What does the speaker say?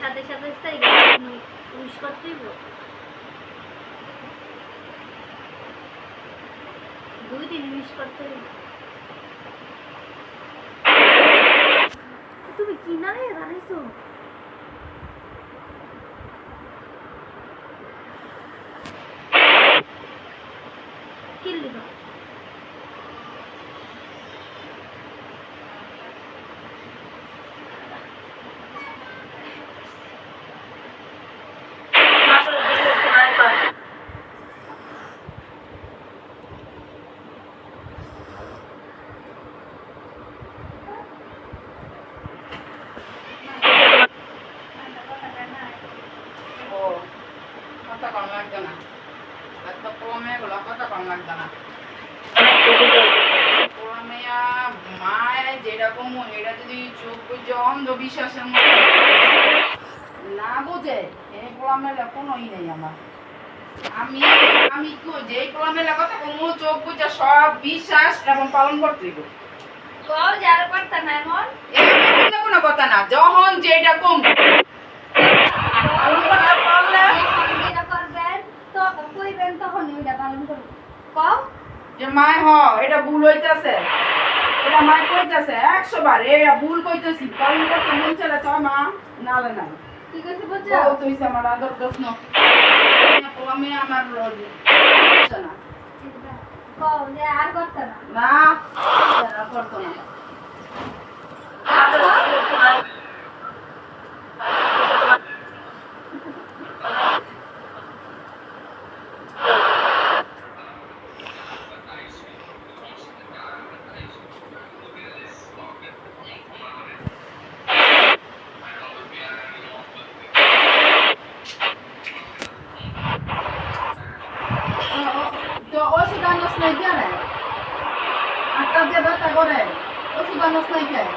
সাথে সাথে উইশ করতেই দুই দিন উইশ করতে তুমি কি না রে জানাইছো কি লিখো যেরকম এটা যদি চোখ বুঝে অন্ধবিশ্বাসের মধ্যে না বোঝে এই পোলামেলা কোনোই নেই আমার আমি আমি যে পোলামেলা কথা কোনো চোখ বুঝে সব বিশ্বাস এবং পালন করতে দিব যার কথা না এমন কোনো কথা না যখন যেটা কম পালন করতে পারলে যেটা করবেন তো কইবেন তখন ওইটা পালন করবেন কও যে মায় এটা ভুল হইতাছে এটা মায় কইতাছে 100 বার এটা ভুল কইতাছি পালন করতে মন চলে তো মা নালে না কি কইছে বুঝছো ও তুইছে আমার আদর প্রশ্ন না পোলামে আমার না কও যে আর করতে না না আর করতো না তো ওষুধ আনস নাই কেন আটটা যে ব্যথা করে ওষুধ আনস নাই কেন